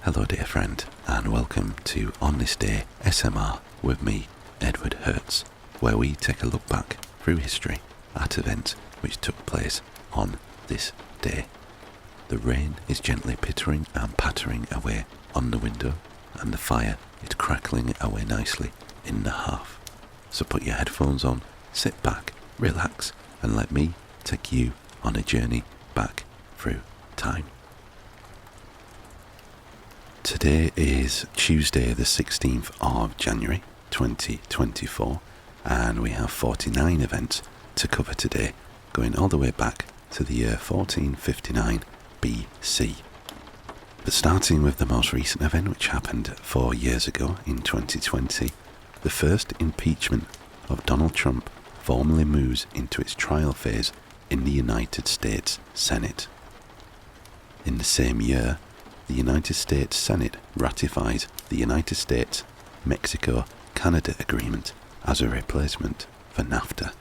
Hello dear friend, and welcome to On This Day SMR with me, Edward Hertz, where we take a look back through history at events which took place on this day. The rain is gently pittering and pattering away on the window, and the fire is crackling away nicely in the hearth. So put your headphones on, sit back, relax, and let me take you on a journey back through time. Today is Tuesday the 16th of January 2024, and we have 49 events to cover today, going all the way back to the year 1459 BC. But starting with the most recent event, which happened 4 years ago in 2020, the first impeachment of Donald Trump formally moves into its trial phase in the United States Senate. In the same year, the United States Senate ratifies the United States-Mexico-Canada Agreement as a replacement for NAFTA.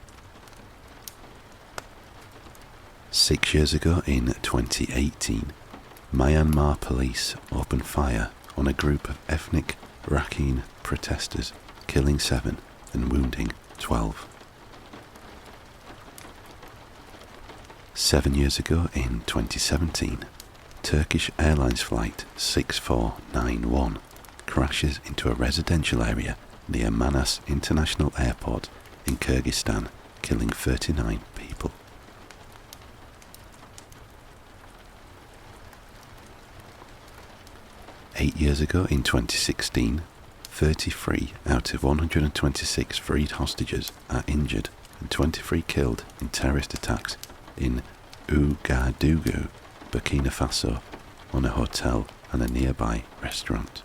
6 years ago in 2018, Myanmar police opened fire on a group of ethnic Rakhine protesters, killing 7 and wounding 12. 7 years ago in 2017, Turkish Airlines flight 6491 crashes into a residential area near Manas International Airport in Kyrgyzstan, killing 39 people. Eight years ago in 2016, 33 out of 126 freed hostages are injured and 23 killed in terrorist attacks in Ouagadougou, Burkina Faso, on a hotel and a nearby restaurant.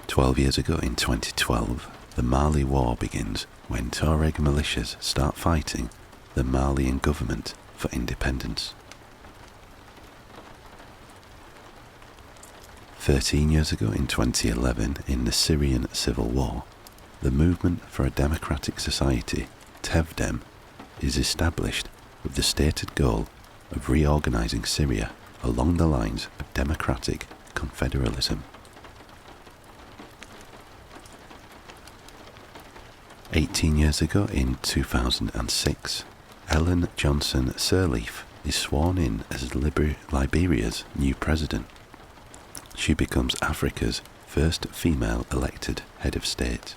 12 years ago in 2012, the Mali War begins when Tuareg militias start fighting the Malian government for independence. 13 years ago in 2011, in the Syrian civil war, the Movement for a Democratic Society, TEVDEM, is established with the stated goal of reorganizing Syria along the lines of democratic confederalism. 18 years ago in 2006, Ellen Johnson Sirleaf is sworn in as Liberia's new president. She becomes Africa's first female elected head of state.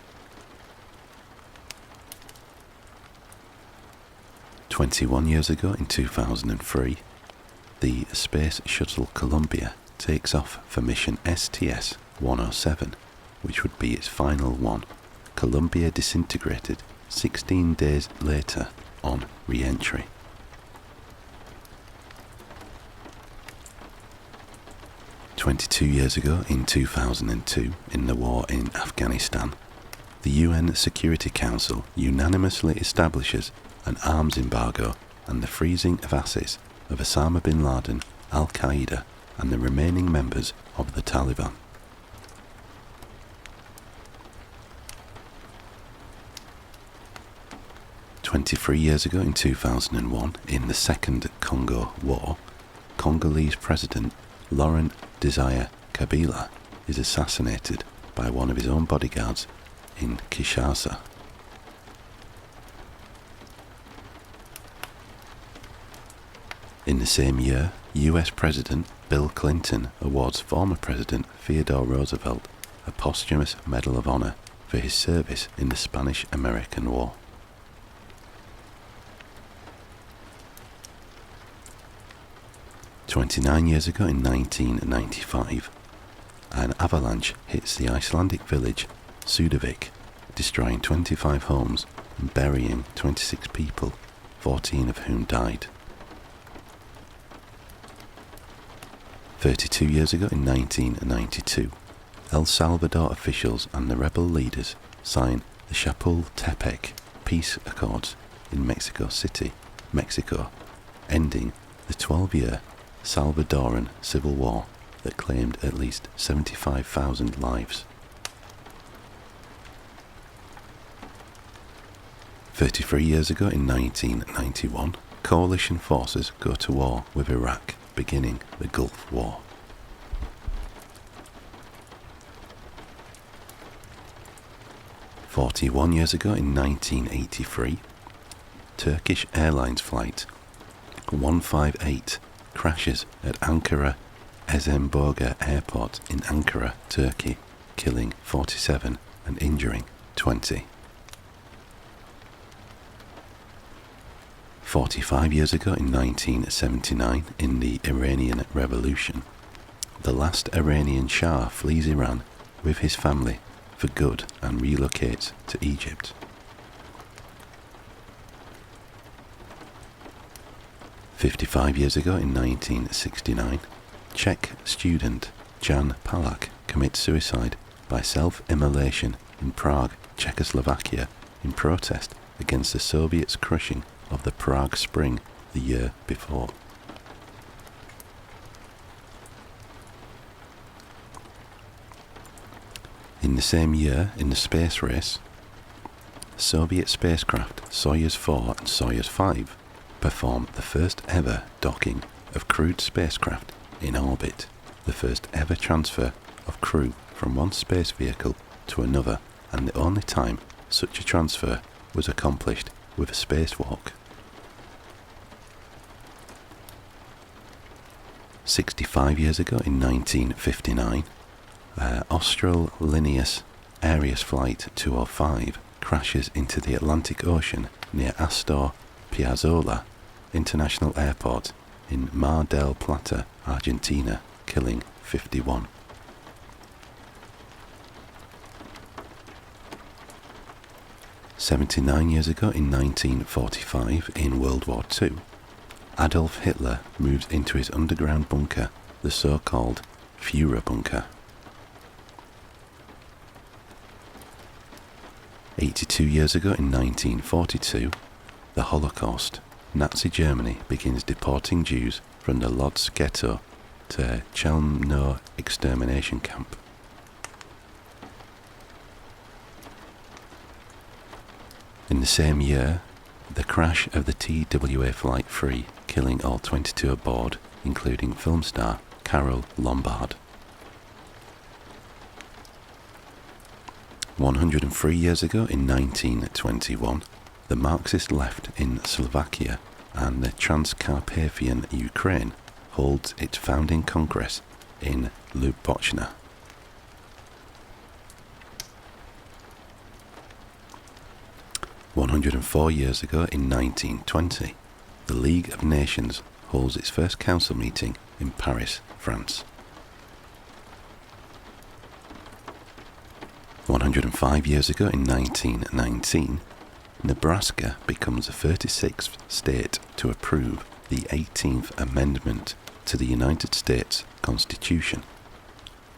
21 years ago in 2003, the Space Shuttle Columbia takes off for mission STS-107, which would be its final one. Columbia disintegrated 16 days later on re-entry. "22 years ago in 2002, in the war in Afghanistan, the UN Security Council unanimously establishes an arms embargo and the freezing of assets of Osama bin Laden, Al-Qaeda, and the remaining members of the Taliban. "23 years ago in 2001, in the Second Congo War, Congolese President Laurent Desire Kabila is assassinated by one of his own bodyguards in Kinshasa. In the same year, US President Bill Clinton awards former President Theodore Roosevelt a posthumous Medal of Honor for his service in the Spanish-American War. 29 years ago in 1995, an avalanche hits the Icelandic village Sudavik, destroying 25 homes and burying 26 people, 14 of whom died. 32 years ago in 1992, El Salvador officials and the rebel leaders sign the Chapultepec Peace Accords in Mexico City, Mexico, ending the 12-year Salvadoran Civil War that claimed at least 75,000 lives. 33 years ago in 1991, coalition forces go to war with Iraq, beginning the Gulf War. "41 years ago in 1983, Turkish Airlines flight 158 crashes at Ankara Esenboga Airport in Ankara, Turkey, killing 47 and injuring 20. 45 years ago in 1979, in the Iranian Revolution, the last Iranian Shah flees Iran with his family for good and relocates to Egypt. 55 years ago in 1969, Czech student Jan Palach commits suicide by self-immolation in Prague, Czechoslovakia, in protest against the Soviets' crushing of the Prague Spring the year before. In the same year, in the space race, Soviet spacecraft Soyuz 4 and Soyuz 5 perform the first ever docking of crewed spacecraft in orbit, the first ever transfer of crew from one space vehicle to another, and the only time such a transfer was accomplished with a spacewalk. 65 years ago in 1959, Australineous Aries Flight 205 crashes into the Atlantic Ocean near Astor Piazzolla International Airport in Mar del Plata, Argentina, killing 51. "79 years ago in 1945, in World War II, Adolf Hitler moves into his underground bunker, the so-called Führer bunker. 82 years ago in 1942, the Holocaust, Nazi Germany begins deporting Jews from the Lodz ghetto to Chelmno extermination camp. In the same year, the crash of the TWA Flight 3, killing all 22 aboard, including film star Carol Lombard. 103 years ago in 1921, the Marxist left in Slovakia and the Transcarpathian Ukraine holds its founding congress in Lubotchna. 104 years ago in 1920, the League of Nations holds its first council meeting in Paris, France. 105 years ago in 1919, Nebraska becomes the 36th state to approve the 18th Amendment to the United States Constitution,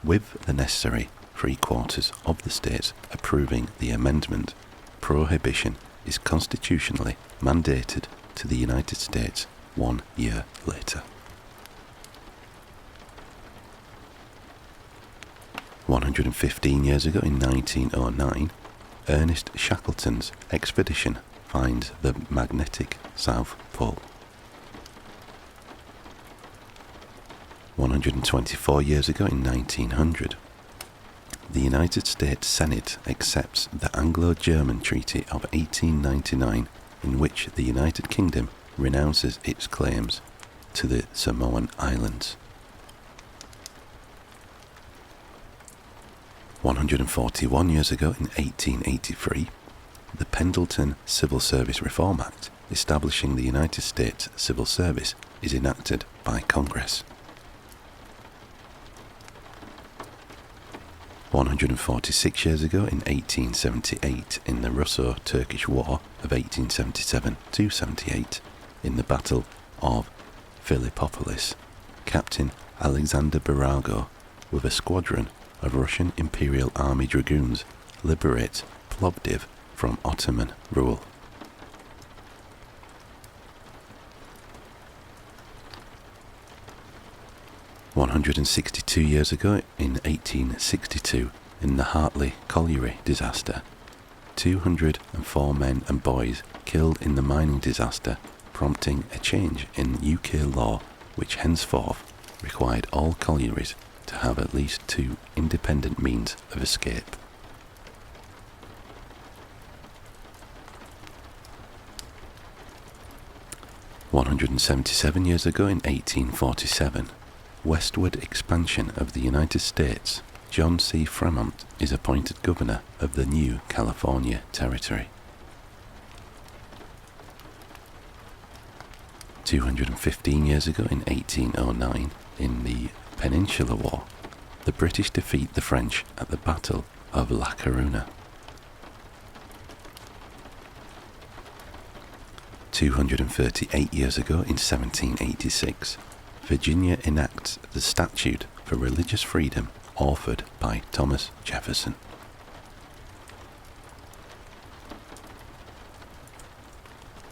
with the necessary 3/4 of the states approving the amendment. Prohibition is constitutionally mandated to the United States 1 year later. 115 years ago in 1909, Ernest Shackleton's expedition finds the magnetic South Pole. 124 years ago in 1900, the United States Senate accepts the Anglo-German Treaty of 1899, in which the United Kingdom renounces its claims to the Samoan Islands. 141 years ago in 1883, the Pendleton Civil Service Reform Act, establishing the United States Civil Service, is enacted by Congress. 146 years ago in 1878, in the Russo-Turkish War of 1877-78, in the Battle of Philippopolis, Captain Alexander Barago, with a squadron of Russian Imperial Army Dragoons, liberates Plovdiv from Ottoman rule. "162 years ago in 1862, in the Hartley Colliery disaster, 204 men and boys killed in the mining disaster prompting a change in UK law which henceforth required all collieries to have at least two independent means of escape. "177 years ago in 1847, westward expansion of the United States, John C. Fremont is appointed governor of the new California Territory. 215 years ago in 1809, in the Peninsular War, the British defeat the French at the Battle of La Coruna. 238 years ago in 1786, Virginia enacts the Statute for Religious Freedom authored by Thomas Jefferson.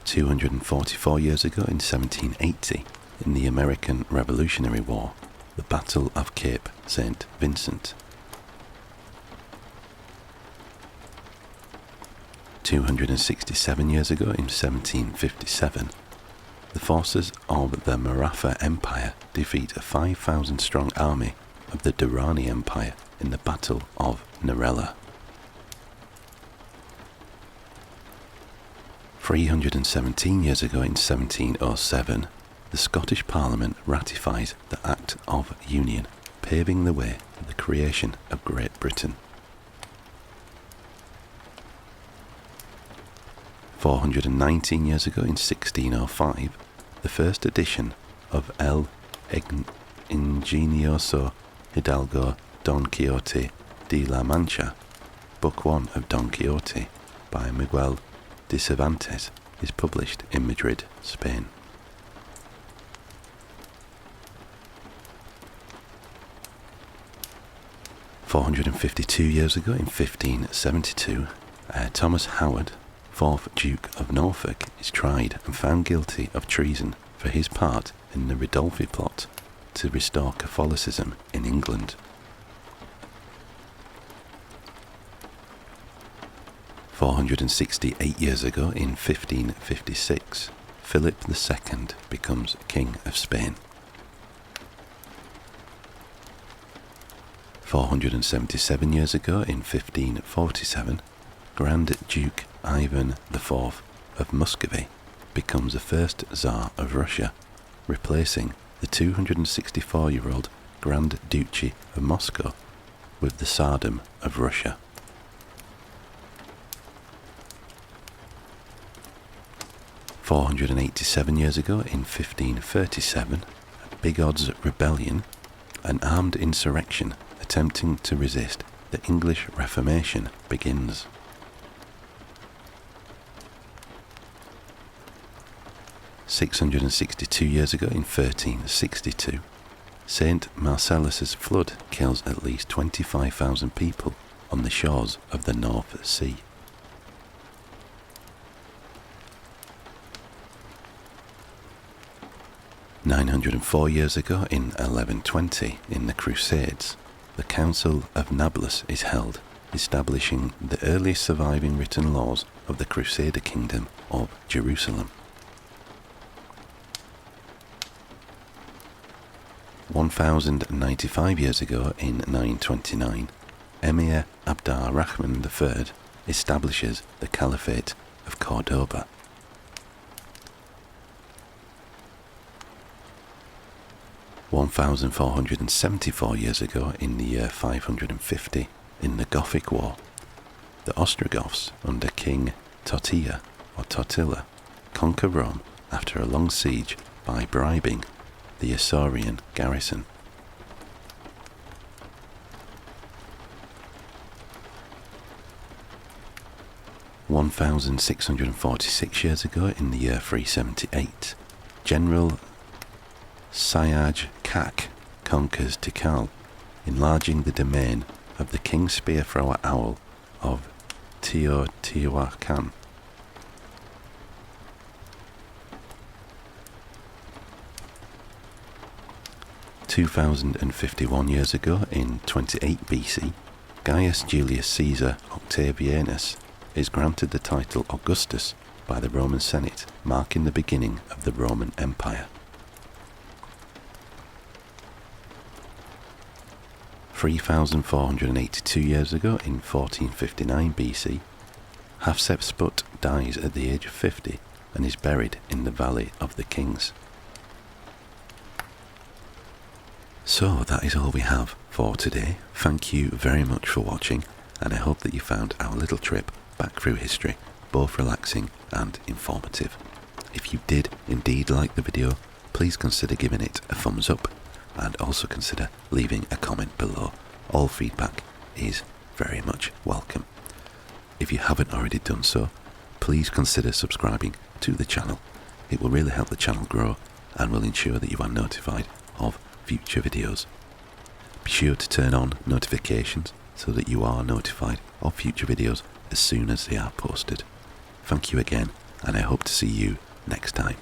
244 years ago in 1780, in the American Revolutionary War, the Battle of Cape St. Vincent. 267 years ago in 1757, the forces of the Maratha Empire defeat a 5,000-strong army of the Durrani Empire in the Battle of Narela. 317 years ago in 1707, the Scottish Parliament ratifies the Act of Union, paving the way for the creation of Great Britain. 419 years ago in 1605, the first edition of El Ingenioso Hidalgo Don Quixote de la Mancha, Book 1 of Don Quixote, by Miguel de Cervantes, is published in Madrid, Spain. "452 years ago in 1572, Thomas Howard, 4th Duke of Norfolk, is tried and found guilty of treason for his part in the Ridolfi plot to restore Catholicism in England. 468 years ago in 1556, Philip II becomes King of Spain. 477 years ago in 1547, Grand Duke Ivan IV of Muscovy becomes the first Tsar of Russia, replacing the 264-year-old Grand Duchy of Moscow with the Tsardom of Russia. 487 years ago in 1537, a Big Odds Rebellion, an armed insurrection attempting to resist the English Reformation, begins. 662 years ago in 1362, Saint Marcellus's flood kills at least 25,000 people on the shores of the North Sea. 904 years ago in 1120, in the Crusades, the Council of Nablus is held, establishing the earliest surviving written laws of the Crusader Kingdom of Jerusalem. 1095 years ago in 929, Emir Abd ar-Rahman III establishes the Caliphate of Cordoba. 1474 years ago, in the year 550, in the Gothic War, the Ostrogoths under King Totila conquer Rome after a long siege by bribing the Isaurian garrison. (1646 years ago, in the year 378, General Syaj Kak conquers Tikal, enlarging the domain of the king spear-thrower owl of Teotihuacan. (2051 years ago, in 28 BC, Gaius Julius Caesar Octavianus is granted the title Augustus by the Roman Senate, marking the beginning of the Roman Empire. 3,482 years ago, in 1459 BC, Hatshepsut dies at the age of 50 and is buried in the Valley of the Kings. So that is all we have for today. Thank you very much for watching, and I hope that you found our little trip back through history both relaxing and informative. If you did indeed like the video, please consider giving it a thumbs up, and also consider leaving a comment below. All feedback is very much welcome. If you haven't already done so, please consider subscribing to the channel. It will really help the channel grow and will ensure that you are notified of future videos. Be sure to turn on notifications so that you are notified of future videos as soon as they are posted. Thank you again, and I hope to see you next time.